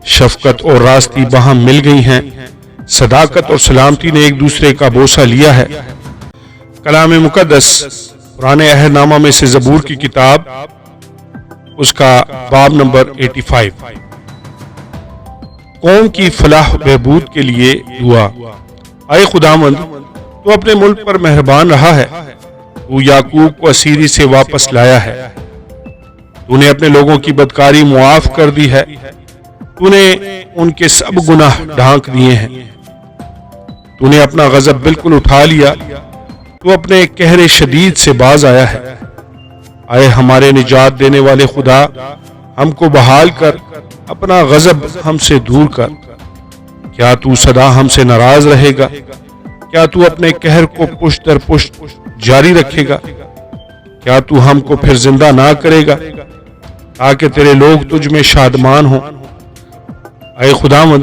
شفقت اور راستی باہم مل گئی ہیں، صداقت اور سلامتی نے ایک دوسرے کا بوسہ لیا ہے۔ کلام مقدس قرآن عہد نامہ میں سے زبور کی کتاب، اس کا باب نمبر 85، قوم کی فلاح و بہبود کے لیے دعا۔ اے خداوند، تو اپنے ملک پر مہربان رہا ہے، تو یعقوب کو اسیری سے واپس لایا ہے، تو نے اپنے لوگوں کی بدکاری معاف کر دی ہے، تو نے ان کے سب گناہ ڈھانک دیے ہیں، تو نے اپنا غضب بالکل اٹھا لیا، تو اپنے قہر شدید سے باز آیا ہے۔ اے ہمارے نجات دینے والے خدا، ہم کو بحال کر، اپنا غضب ہم سے دور کر۔ کیا تو سدا ہم سے ناراض رہے گا؟ کیا تو اپنے قہر کو پشت در پشت جاری رکھے گا؟ کیا تو ہم کو پھر زندہ نہ کرے گا تاکہ تیرے لوگ تجھ میں شادمان ہوں؟ اے خداوند،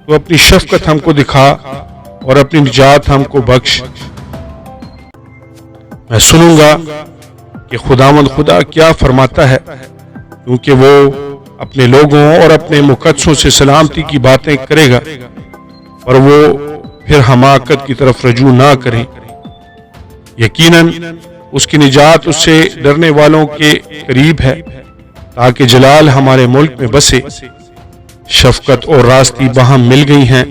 تو اپنی شفقت ہم کو دکھا اور اپنی نجات ہم کو بخش۔ میں سنوں گا کہ خداوند خدا کیا فرماتا ہے، کیونکہ وہ اپنے لوگوں اور اپنے مقدسوں سے سلامتی کی باتیں کرے گا، اور وہ پھر حماقت کی طرف رجوع نہ کریں۔ یقیناً اس کی نجات اس سے ڈرنے والوں کے قریب ہے، تاکہ جلال ہمارے ملک میں بسے۔ شفقت اور راستی باہم مل گئی ہیں،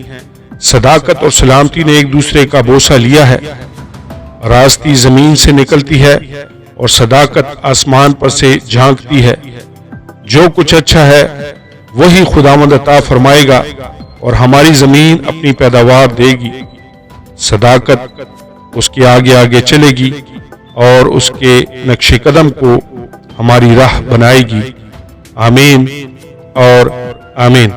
صداقت اور سلامتی نے ایک دوسرے کا بوسہ لیا ہے۔ راستی زمین سے نکلتی ہے اور صداقت آسمان پر سے جھانکتی ہے۔ جو کچھ اچھا ہے وہی خداوند عطا فرمائے گا، اور ہماری زمین اپنی پیداوار دے گی۔ صداقت اس کے آگے آگے چلے گی اور اس کے نقش قدم کو ہماری راہ بنائے گی۔ آمین اور آمین۔